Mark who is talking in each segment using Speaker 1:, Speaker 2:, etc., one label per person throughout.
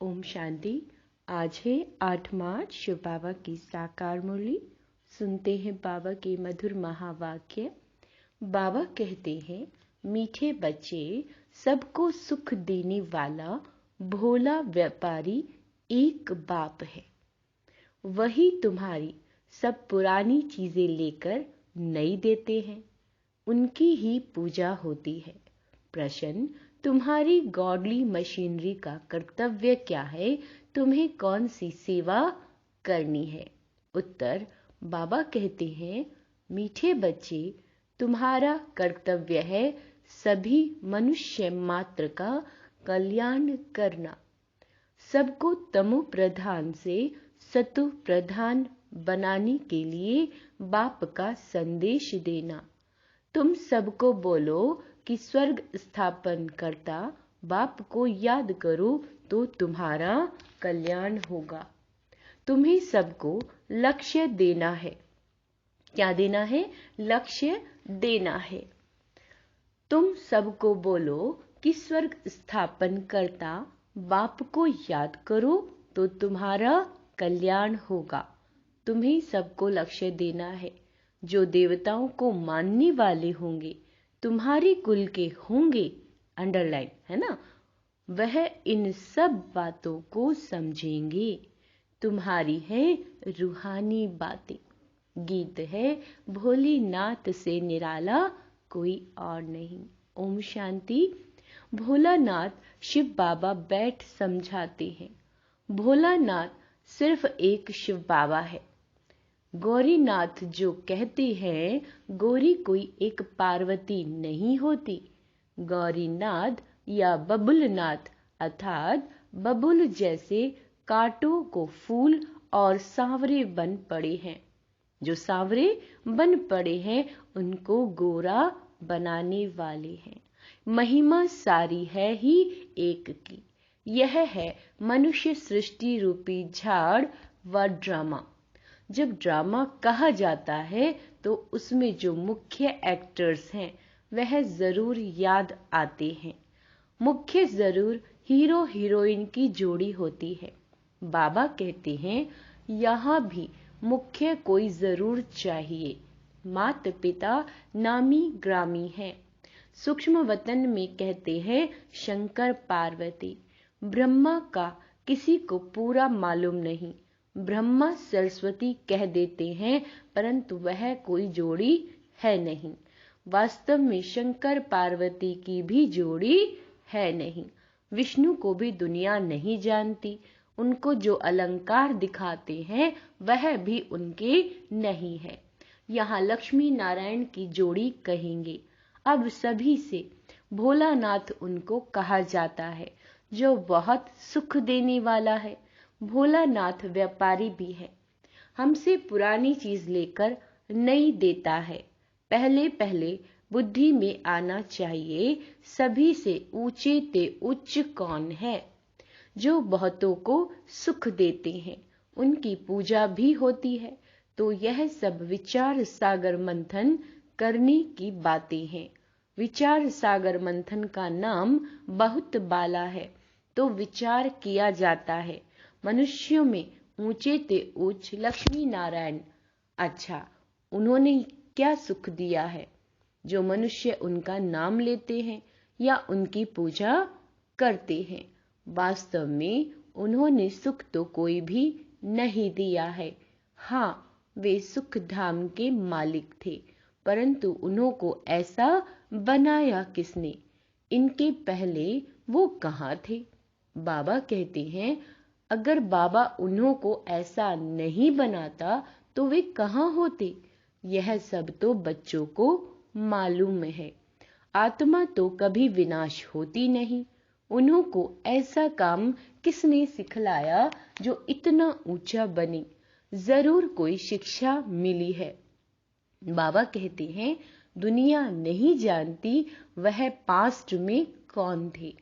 Speaker 1: ओम शांति। आज है 8 मार्च, शिव बाबा की साकार मुरली। सुनते हैं बाबा के मधुर महावाक्य। बाबा कहते हैं, मीठे बच्चे, सबको सुख देने वाला भोला व्यापारी एक बाप है। वही तुम्हारी सब पुरानी चीजें लेकर नई देते हैं। उनकी ही पूजा होती है। प्रश्न, तुम्हारी गॉडली मशीनरी का कर्तव्य क्या है? तुम्हें कौन सी सेवा करनी है? उत्तर, बाबा कहते हैं, मीठे बच्चे, तुम्हारा कर्तव्य है सभी मनुष्य मात्र का कल्याण करना। सबको तमो प्रधान से सतु प्रधान बनाने के लिए बाप का संदेश देना। तुम सबको बोलो कि स्वर्ग स्थापन करता बाप को याद करो तो तुम्हारा कल्याण होगा। तुम्हें सबको लक्ष्य देना है। क्या देना है? लक्ष्य देना है। तुम सबको बोलो कि स्वर्ग स्थापन करता बाप को याद करो तो तुम्हारा कल्याण होगा। तुम्हें सबको लक्ष्य देना है। जो देवताओं को मानने वाले होंगे, तुम्हारे कुल के होंगे, अंडरलाइन है ना, वह इन सब बातों को समझेंगे। तुम्हारी है रूहानी बातें। गीत है, भोलेनाथ से निराला कोई और नहीं। ओम शांति। भोलानाथ शिव बाबा बैठ समझाते हैं। भोलानाथ सिर्फ एक शिव बाबा है। गौरीनाथ जो कहते हैं, गौरी कोई एक पार्वती नहीं होती। गौरीनाथ या बबुलनाथ अर्थात बबुल जैसे कांटों को फूल और सांवरे बन पड़े हैं। जो सांवरे बन पड़े हैं उनको गोरा बनाने वाले हैं। महिमा सारी है ही एक की। यह है मनुष्य सृष्टि रूपी झाड़ व ड्रामा। जब ड्रामा कहा जाता है तो उसमें जो मुख्य एक्टर्स हैं वह जरूर याद आते हैं। मुख्य जरूर हीरो हीरोइन की जोड़ी होती है। बाबा कहते हैं, यहाँ भी मुख्य कोई जरूर चाहिए। माता पिता नामी ग्रामी हैं। सूक्ष्म वतन में कहते हैं शंकर पार्वती। ब्रह्मा का किसी को पूरा मालूम नहीं। ब्रह्मा सरस्वती कह देते हैं, परंतु वह कोई जोड़ी है नहीं। वास्तव में शंकर पार्वती की भी जोड़ी है नहीं। विष्णु को भी दुनिया नहीं जानती। उनको जो अलंकार दिखाते हैं वह भी उनके नहीं है। यहाँ लक्ष्मी नारायण की जोड़ी कहेंगे। अब सभी से भोलानाथ उनको कहा जाता है जो बहुत सुख देने वाला है। भोलानाथ व्यापारी भी है। हमसे पुरानी चीज लेकर नई देता है। पहले पहले बुद्धि में आना चाहिए, सभी से ऊंचे ते उच्च कौन है। जो बहुतों को सुख देते हैं उनकी पूजा भी होती है। तो यह सब विचार सागर मंथन करने की बातें हैं। विचार सागर मंथन का नाम बहुत बाला है। तो विचार किया जाता है। मनुष्यों में ऊंचे ते उच्च लक्ष्मी नारायण। अच्छा, उन्होंने क्या सुख दिया है जो मनुष्य उनका नाम लेते हैं या उनकी पूजा करते हैं? वास्तव में उन्होंने सुख तो कोई भी नहीं दिया है। हाँ, वे सुख धाम के मालिक थे, परंतु उन्होंने ऐसा बनाया किसने? इनके पहले वो कहाँ थे? बाबा कहते हैं, अगर बाबा उन्हों को ऐसा नहीं बनाता तो वे कहाँ होते? यह सब तो बच्चों को मालूम है। आत्मा तो कभी विनाश होती नहीं। उन्हों को ऐसा काम किसने सिखलाया जो इतना ऊंचा बने? जरूर कोई शिक्षा मिली है। बाबा कहते हैं, दुनिया नहीं जानती वह पास्ट में कौन थे।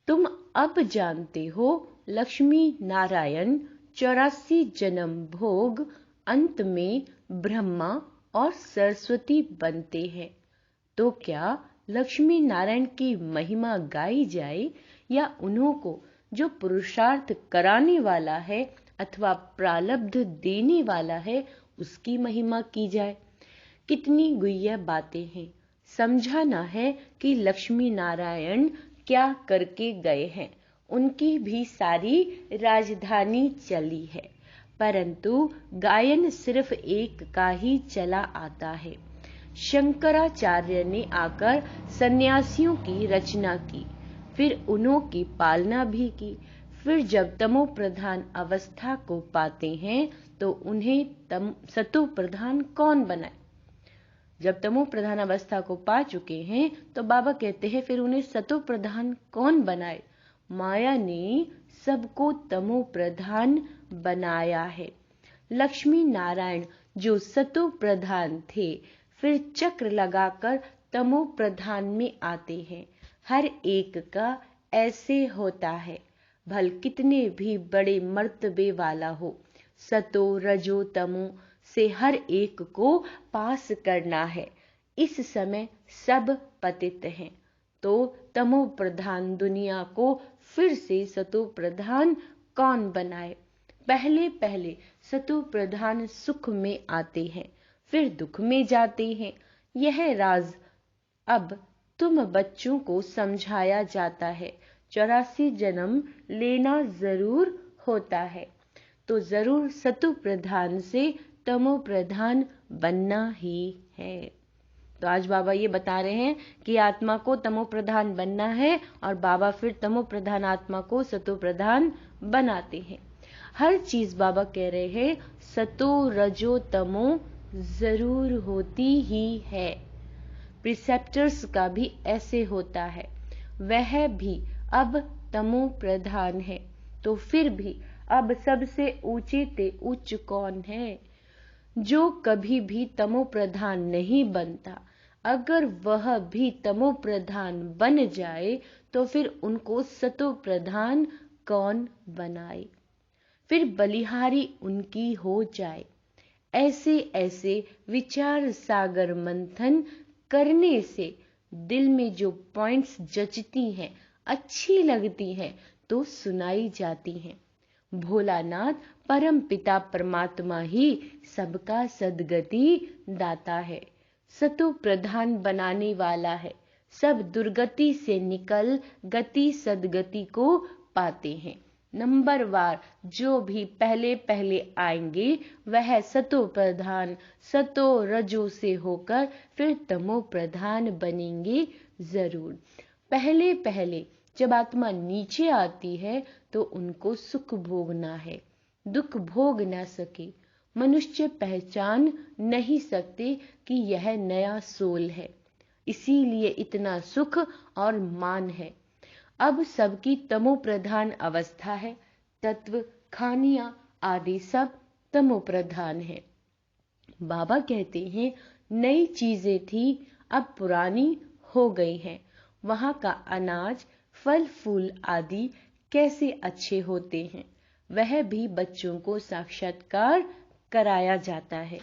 Speaker 1: तुम अब जानते हो लक्ष्मी नारायण 84 जन्म भोग अंत में ब्रह्मा और सरस्वती बनते हैं। तो क्या लक्ष्मी नारायण की महिमा गाई जाए या उन्हों को जो पुरुषार्थ कराने वाला है अथवा प्रारब्ध देने वाला है, उसकी महिमा की जाए। कितनी गुह्य बातें हैं। समझाना है कि लक्ष्मी नारायण क्या करके गए हैं। उनकी भी सारी राजधानी चली है, परंतु गायन सिर्फ एक का ही चला आता है। शंकराचार्य ने आकर सन्यासियों की रचना की, फिर उन्हों की पालना भी की। फिर जब तमो प्रधान अवस्था को पाते हैं तो उन्हें सतो प्रधान कौन बनाए। जब तमो प्रधान अवस्था को पा चुके हैं तो बाबा कहते हैं फिर उन्हें सतो प्रधान कौन बनाए। माया ने सबको तमो प्रधान बनाया है। लक्ष्मी नारायण जो सतो प्रधान थे, फिर चक्र लगाकर तमो प्रधान में आते हैं। हर एक का ऐसे होता है, भल कितने भी बड़े मर्तबे वाला हो, सतो रजो तमो से हर एक को पास करना है। इस समय सब पतित हैं, तो तमो प्रधान दुनिया को फिर से सतो प्रधान कौन बनाए। पहले पहले सतो प्रधान सुख में आते हैं, फिर दुख में जाते हैं। यह राज अब तुम बच्चों को समझाया जाता है। 84 जन्म लेना जरूर होता है, तो जरूर सतो प्रधान से तमो प्रधान बनना ही है। तो आज बाबा ये बता रहे हैं कि आत्मा को तमो प्रधान बनना है और बाबा फिर तमो प्रधान आत्मा को सतो प्रधान बनाते हैं। हर चीज बाबा कह रहे हैं सतो रजो तमो जरूर होती ही है। प्रिसेप्टर्स का भी ऐसे होता है, वह भी अब तमो प्रधान है, तो फिर भी अब सबसे ऊंचे ते उच्च कौन है। जो कभी भी तमो प्रधान नहीं बनता, अगर वह भी तमो प्रधान बन जाए तो फिर उनको सतो प्रधान कौन बनाए, फिर बलिहारी उनकी हो जाए। ऐसे ऐसे विचार सागर मंथन करने से दिल में जो पॉइंट्स जचती हैं, अच्छी लगती हैं, तो सुनाई जाती हैं। भोलानाथ परम पिता परमात्मा ही सबका सदगति दाता है, सतो प्रधान बनाने वाला है। सब दुर्गति से निकल गति सदगति को पाते हैं। नंबर वार जो भी पहले पहले आएंगे वह सतो प्रधान सतो रजो से होकर फिर तमो प्रधान बनेंगे जरूर। पहले पहले जब आत्मा नीचे आती है तो उनको सुख भोगना है, दुख भोग ना सके। मनुष्य पहचान नहीं सकते कि यह नया सोल है, इसीलिए इतना सुख और मान है। अब सबकी तमो प्रधान अवस्था है। तत्व खानियां आदि सब तमो प्रधान है। बाबा कहते हैं नई चीजें थी अब पुरानी हो गई हैं। वहां का अनाज फल फूल आदि कैसे अच्छे होते हैं, वह भी बच्चों को साक्षात्कार कराया जाता है।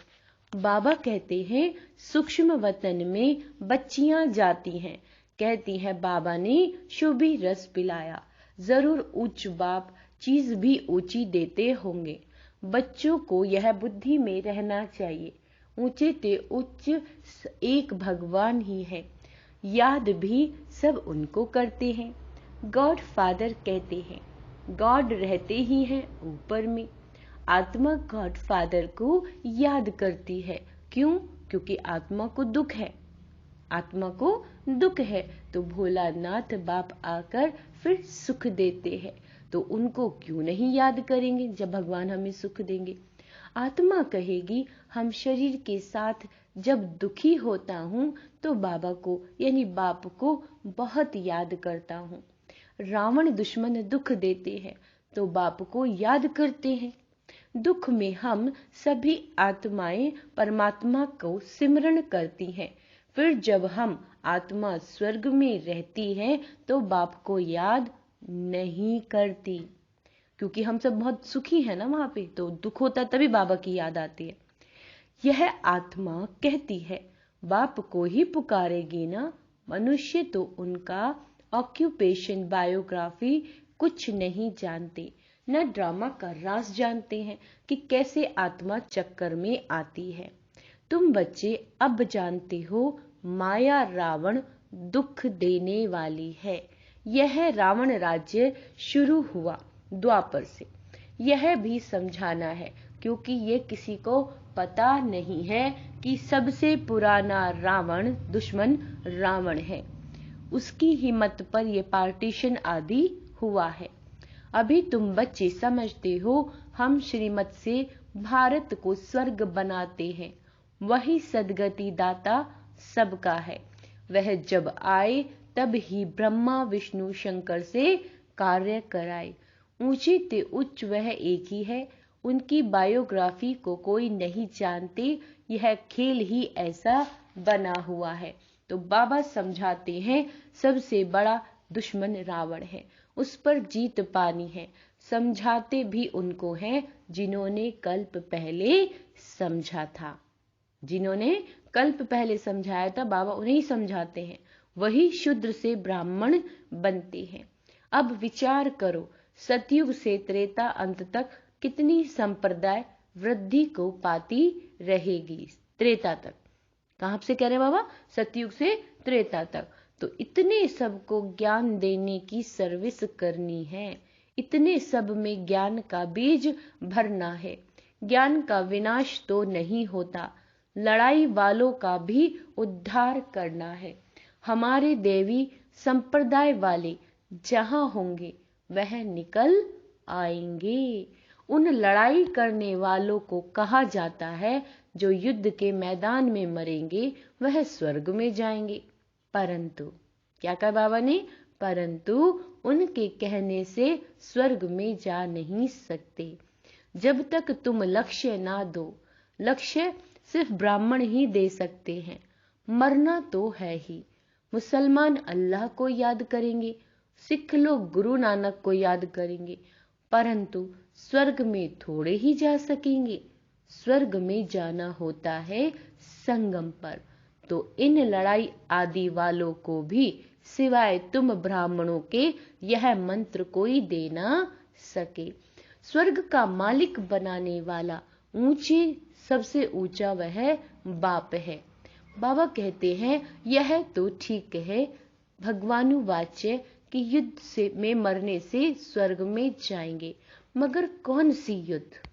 Speaker 1: बाबा कहते हैं सूक्ष्म वतन में बच्चियां जाती हैं, कहती है बाबा ने शुभी रस पिलाया। जरूर उच्च बाप चीज भी ऊंची देते होंगे। बच्चों को यह बुद्धि में रहना चाहिए, ऊंचे ते उच्च एक भगवान ही है, याद भी सब उनको करते हैं। गॉड फादर कहते हैं गॉड रहते ही हैं ऊपर में। आत्मा गॉड फादर को याद करती है। क्यों? क्योंकि आत्मा को दुख है, आत्मा को दुख है तो भोलानाथ बाप आकर फिर सुख देते हैं, तो उनको क्यों नहीं याद करेंगे जब भगवान हमें सुख देंगे। आत्मा कहेगी हम शरीर के साथ जब दुखी होता हूँ तो बाबा को यानी बाप को बहुत याद करता हूँ। रावण दुश्मन दुख देते हैं तो बाप को याद करते हैं। दुख में हम सभी आत्माएं परमात्मा को सिमरण करती हैं। फिर जब हम आत्मा स्वर्ग में रहती है तो बाप को याद नहीं करती, क्योंकि हम सब बहुत सुखी है ना वहां पे, तो दुख होता तभी बाबा की याद आती है। यह आत्मा कहती है बाप को ही पुकारेगी ना। मनुष्य तो उनका ऑक्यूपेशन बायोग्राफी कुछ नहीं जानते, न ड्रामा का राज जानते हैं कि कैसे आत्मा चक्कर में आती है। तुम बच्चे अब जानते हो माया रावण दुख देने वाली है। यह रावण राज्य शुरू हुआ द्वापर से, यह भी समझाना है, क्योंकि ये किसी को पता नहीं है कि सबसे पुराना रावण दुश्मन रावण है। उसकी हिम्मत पर ये पार्टीशन आदि हुआ है। अभी तुम बच्चे समझते हो हम श्रीमत से भारत को स्वर्ग बनाते हैं। वही सदगति दाता सबका है। वह जब आए तब ही ब्रह्मा विष्णु शंकर से कार्य कराए। ऊंचे ते उच्च वह एक ही है। उनकी बायोग्राफी को कोई नहीं जानते। यह खेल ही ऐसा बना हुआ है। तो बाबा समझाते हैं सबसे बड़ा दुश्मन रावण है, उस पर जीत पानी है। समझाते भी उनको हैं जिन्होंने कल्प पहले समझा था। जिन्होंने कल्प पहले समझाया था, बाबा उन्हें समझाते हैं। वही शूद्र से ब्राह्मण बनते हैं। अब विचार करो, सतयुग से त्रेता अंत तक कितनी संप्रदाय वृद्धि को पाती रहेगी। त्रेता तक कहां से कह रहे बाबा? सतयुग से त्रेता तक। तो इतने सबको ज्ञान देने की सर्विस करनी है। इतने सब में ज्ञान का बीज भरना है। ज्ञान का विनाश तो नहीं होता, लड़ाई वालों का भी उद्धार करना है। हमारे देवी संप्रदाय वाले जहां होंगे वह निकल आएंगे। उन लड़ाई करने वालों को कहा जाता है जो युद्ध के मैदान में मरेंगे वह स्वर्ग में जाएंगे। परंतु क्या कहा बाबा ने? परंतु उनके कहने से स्वर्ग में जा नहीं सकते जब तक तुम लक्ष्य ना दो। लक्ष्य सिर्फ ब्राह्मण ही दे सकते हैं। मरना तो है ही। मुसलमान अल्लाह को याद करेंगे, सिख लोग गुरु नानक को याद करेंगे, परंतु स्वर्ग में थोड़े ही जा सकेंगे। स्वर्ग में जाना होता है संगम पर। तो इन लड़ाई आदि वालों को भी सिवाय तुम ब्राह्मणों के यह मंत्र कोई दे ना सके। स्वर्ग का मालिक बनाने वाला ऊंचे सबसे ऊंचा वह बाप है। बाबा कहते हैं यह तो ठीक है भगवानुवाच्य कि युद्ध से में मरने से स्वर्ग में जाएंगे, मगर कौन सी युद्ध?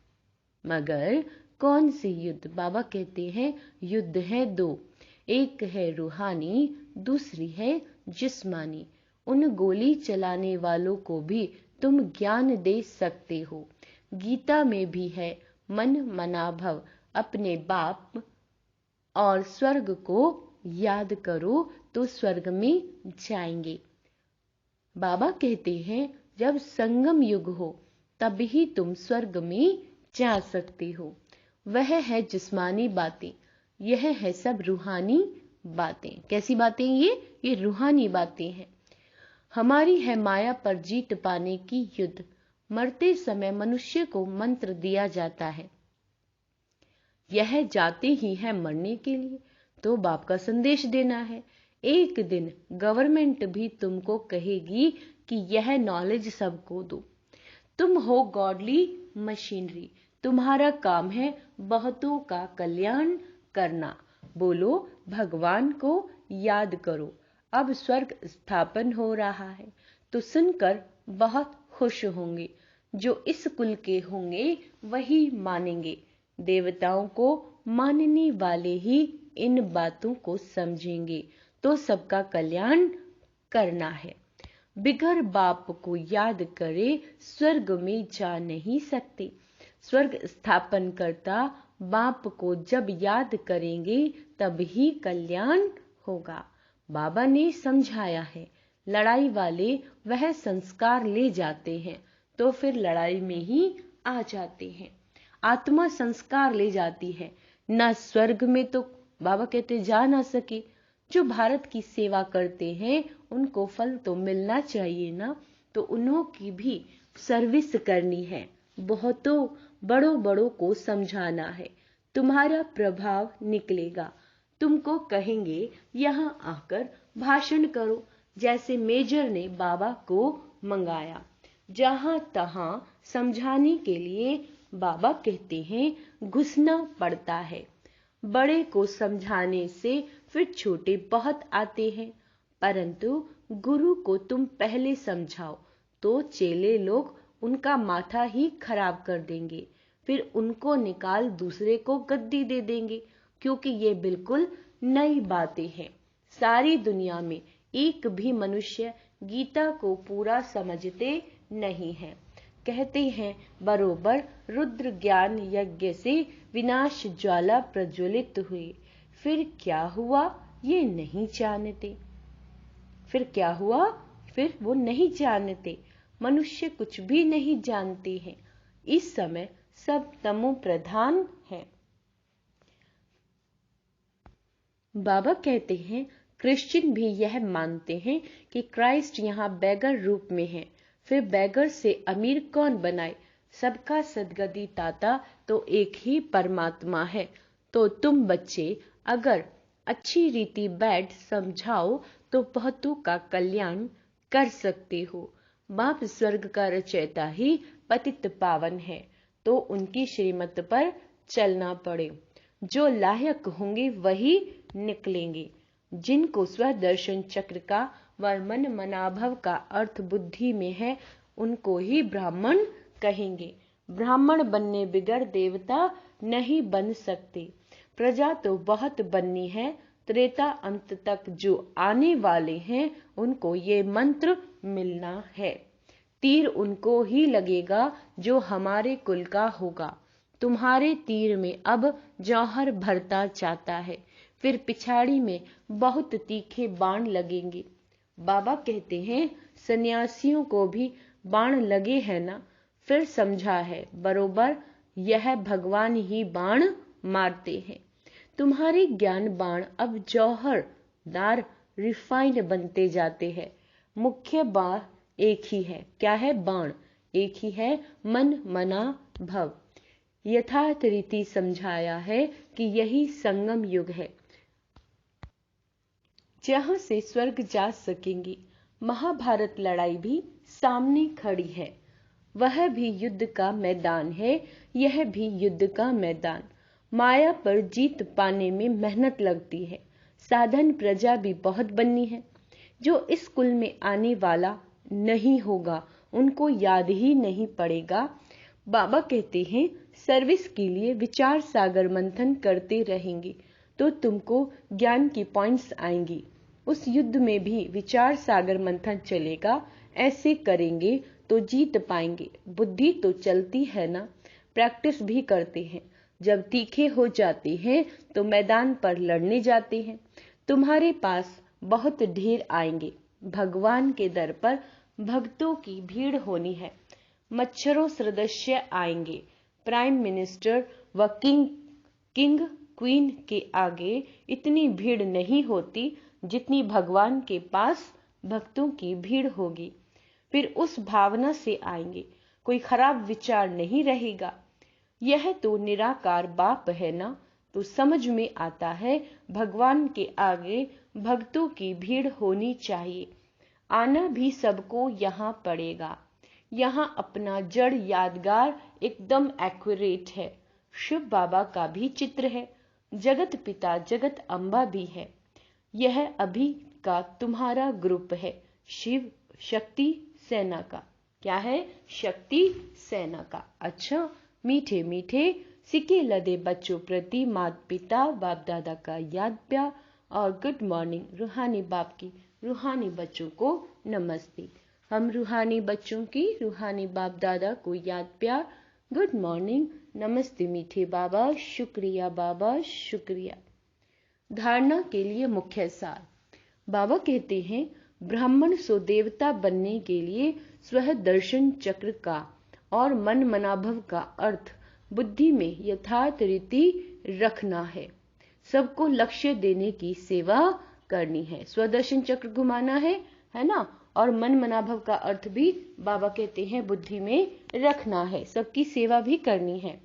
Speaker 1: मगर कौन सी युद्ध? बाबा कहते हैं युद्ध है दो, एक है रूहानी, दूसरी है जिस्मानी। उन गोली चलाने वालों को भी तुम ज्ञान दे सकते हो। गीता में भी है मन मना भव, अपने बाप और स्वर्ग को याद करो तो स्वर्ग में जाएंगे। बाबा कहते हैं जब संगम युग हो तब ही तुम स्वर्ग में जा सकते हो। वह है जिस्मानी बातें, यह है सब रूहानी बातें। कैसी बातें? ये रूहानी बातें हैं। हमारी है माया पर जीत पाने की युद्ध। मरते समय मनुष्य को मंत्र दिया जाता है, यह जाते ही है मरने के लिए, तो बाप का संदेश देना है। एक दिन गवर्नमेंट भी तुमको कहेगी कि यह नॉलेज सबको दो। तुम हो गॉडली मशीनरी, तुम्हारा काम है बहुतों का कल्याण करना। बोलो भगवान को याद करो। अब स्वर्ग स्थापन हो रहा है, तो सुनकर बहुत खुश होंगे। जो इस कुल के होंगे वही मानेंगे। देवताओं को मानने वाले ही इन बातों को समझेंगे। तो सबका कल्याण करना है। बिगर बाप को याद करे स्वर्ग में जा नहीं सकते। स्वर्ग स्थापन करता बाप को जब याद करेंगे तब ही कल्याण होगा। बाबा ने समझाया है लड़ाई वाले वह संस्कार ले जाते हैं तो फिर लड़ाई में ही आ जाते हैं। आत्मा संस्कार ले जाती है, न स्वर्ग में तो बाबा कहते जा ना सके। जो भारत की सेवा करते हैं उनको फल तो मिलना चाहिए ना, तो उन्हों की भी सर्विस करनी है। बहुतों बड़ों बड़ों को समझाना है, तुम्हारा प्रभाव निकलेगा। तुमको कहेंगे यहाँ आकर भाषण करो, जैसे मेजर ने बाबा को मंगाया। जहां तहां समझाने के लिए बाबा कहते हैं घुसना पड़ता है। बड़े को समझाने से फिर छोटे बहुत आते हैं, परंतु गुरु को तुम पहले समझाओ तो चेले लोग उनका माथा ही खराब कर देंगे, फिर उनको निकाल दूसरे को गद्दी दे देंगे, क्योंकि ये बिल्कुल नई बातें हैं। सारी दुनिया में एक भी मनुष्य गीता को पूरा समझते नहीं है। कहते हैं बरोबर रुद्र ज्ञान यज्ञ से विनाश ज्वाला प्रज्वलित हुई, फिर क्या हुआ ये नहीं जानते। फिर क्या हुआ, फिर वो नहीं जानते। मनुष्य कुछ भी नहीं जानते हैं। इस समय सब तमो प्रधान है। बाबा कहते हैं क्रिश्चियन भी यह मानते हैं कि क्राइस्ट यहाँ बैगर रूप में है, फिर बैगर से अमीर कौन बनाए। सबका सदगति दाता तो एक ही परमात्मा है। तो तुम बच्चे अगर अच्छी रीति बैठ समझाओ तो बहुतों का कल्याण कर सकते हो। बाप स्वर्ग का रचयिता ही पतित पावन है, तो उनकी श्रीमत पर चलना पड़े। जो लायक होंगे वही निकलेंगे। जिनको स्वदर्शन चक्र का व मन मनाभव का अर्थ बुद्धि में है, उनको ही ब्राह्मण कहेंगे। ब्राह्मण बनने बिगर देवता नहीं बन सकते। प्रजा तो बहुत बननी है। त्रेता अंत तक जो आने वाले हैं उनको ये मंत्र मिलना है। तीर उनको ही लगेगा जो हमारे कुल का होगा। तुम्हारे तीर में अब जौहर भरता जाता है, फिर पिछाड़ी में बहुत तीखे बाण लगेंगे। बाबा कहते हैं सन्यासियों को भी बाण लगे हैं ना, फिर समझा है बरोबर यह भगवान ही बाण मारते हैं। तुम्हारे ज्ञान बाण अब जौहरदार रिफाइंड बनते जाते हैं। मुख्य बाण एक ही है। क्या है? बाण एक ही है, मन मना भव। यथार्थ रीति समझाया है कि यही संगम युग है, जहां से स्वर्ग जा सकेंगे। महाभारत लड़ाई भी सामने खड़ी है। वह भी युद्ध का मैदान है, यह भी युद्ध का मैदान। माया पर जीत पाने में मेहनत लगती है। साधन प्रजा भी बहुत बननी है। जो इस कुल में आने वाला नहीं होगा उनको याद ही नहीं पड़ेगा। बाबा कहते हैं सर्विस के लिए विचार सागर मंथन करते रहेंगे तो तुमको ज्ञान की पॉइंट्स आएंगी। उस युद्ध में भी विचार सागर मंथन चलेगा। ऐसे करेंगे तो जीत पाएंगे। बुद्धि तो चलती है ना, प्रैक्टिस भी करते हैं। जब तीखे हो जाते हैं तो मैदान पर लड़ने जाते हैं। तुम्हारे पास बहुत ढेर आएंगे। भगवान के दर पर भक्तों की भीड़ होनी है। मच्छरों सदस्य आएंगे। प्राइम मिनिस्टर व किंग क्वीन के आगे इतनी भीड़ नहीं होती जितनी भगवान के पास भक्तों की भीड़ होगी। फिर उस भावना से आएंगे। कोई खराब विचार नहीं रहेगा। यह तो निराकार बाप है ना, तो समझ में आता है भगवान के आगे भक्तों की भीड़ होनी चाहिए। आना भी सबको यहाँ पड़ेगा। यहाँ अपना जड़ यादगार एकदम एक्यूरेट है। शिव बाबा का भी चित्र है। जगत पिता जगत अम्बा भी है। यह अभी का तुम्हारा ग्रुप है, शिव शक्ति सेना का। क्या है? शक्ति सेना का। अच्छा, मीठे मीठे सिके लदे बच्चों प्रति माता पिता बाप दादा का याद प्यार और गुड मॉर्निंग। रूहानी बाप की रूहानी बच्चों को नमस्ते। हम रूहानी बच्चों की रूहानी बाप दादा को याद प्यार, गुड मॉर्निंग, नमस्ते मीठे बाबा, शुक्रिया बाबा, शुक्रिया। धारणा के लिए मुख्य सार। बाबा कहते हैं ब्राह्मण सो देवता बनने के लिए स्व दर्शन चक्र का और मन मनाभव का अर्थ बुद्धि में यथार्थ रीति रखना है। सबको लक्ष्य देने की सेवा करनी है। स्वदर्शन चक्र घुमाना है ना, और मन मनाभव का अर्थ भी बाबा कहते हैं बुद्धि में रखना है। सबकी सेवा भी करनी है।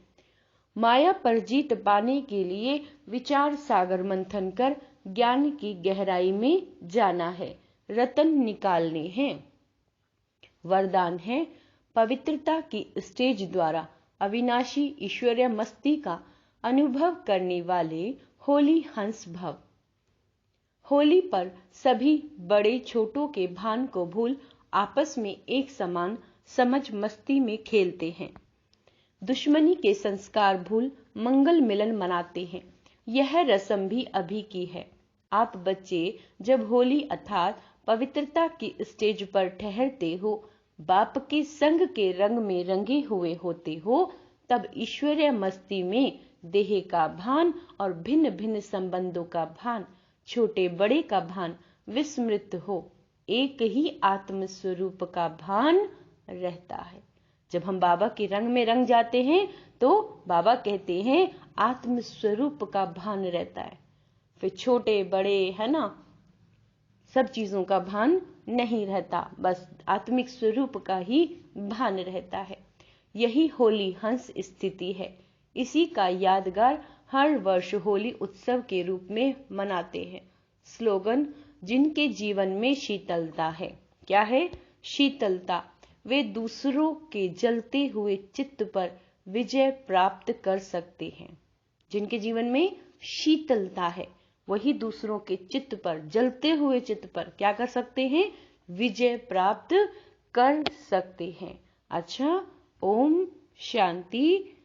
Speaker 1: माया पर जीत पाने के लिए विचार सागर मंथन कर ज्ञान की गहराई में जाना है। रतन निकालने हैं। वरदान है पवित्रता की स्टेज द्वारा अविनाशी ईश्वरीय मस्ती का अनुभव करने वाले होली हंस भव। होली पर सभी बड़े छोटों के भान को भूल आपस में एक समान समझ मस्ती में खेलते हैं। दुश्मनी के संस्कार भूल मंगल मिलन मनाते हैं। यह रस्म भी अभी की है। आप बच्चे जब होली अर्थात पवित्रता की स्टेज पर ठहरते हो, बाप के संग के रंग में रंगे हुए होते हो, तब ईश्वरीय मस्ती में देह का भान और भिन्न भिन्न संबंधों का भान, छोटे बड़े का भान विस्मृत हो एक ही आत्म स्वरूप का भान रहता है। जब हम बाबा के रंग में रंग जाते हैं तो बाबा कहते हैं आत्म स्वरूप का भान रहता है। फिर छोटे बड़े है ना, सब चीजों का भान नहीं रहता, बस आत्मिक स्वरूप का ही भान रहता है। यही होली हंस स्थिति है। इसी का यादगार हर वर्ष होली उत्सव के रूप में मनाते हैं। स्लोगन, जिनके जीवन में शीतलता है। क्या है? शीतलता। वे दूसरों के जलते हुए चित्त पर विजय प्राप्त कर सकते हैं। जिनके जीवन में शीतलता है वही दूसरों के चित्त पर, जलते हुए चित्त पर क्या कर सकते हैं? विजय प्राप्त कर सकते हैं। अच्छा, ओम शांति।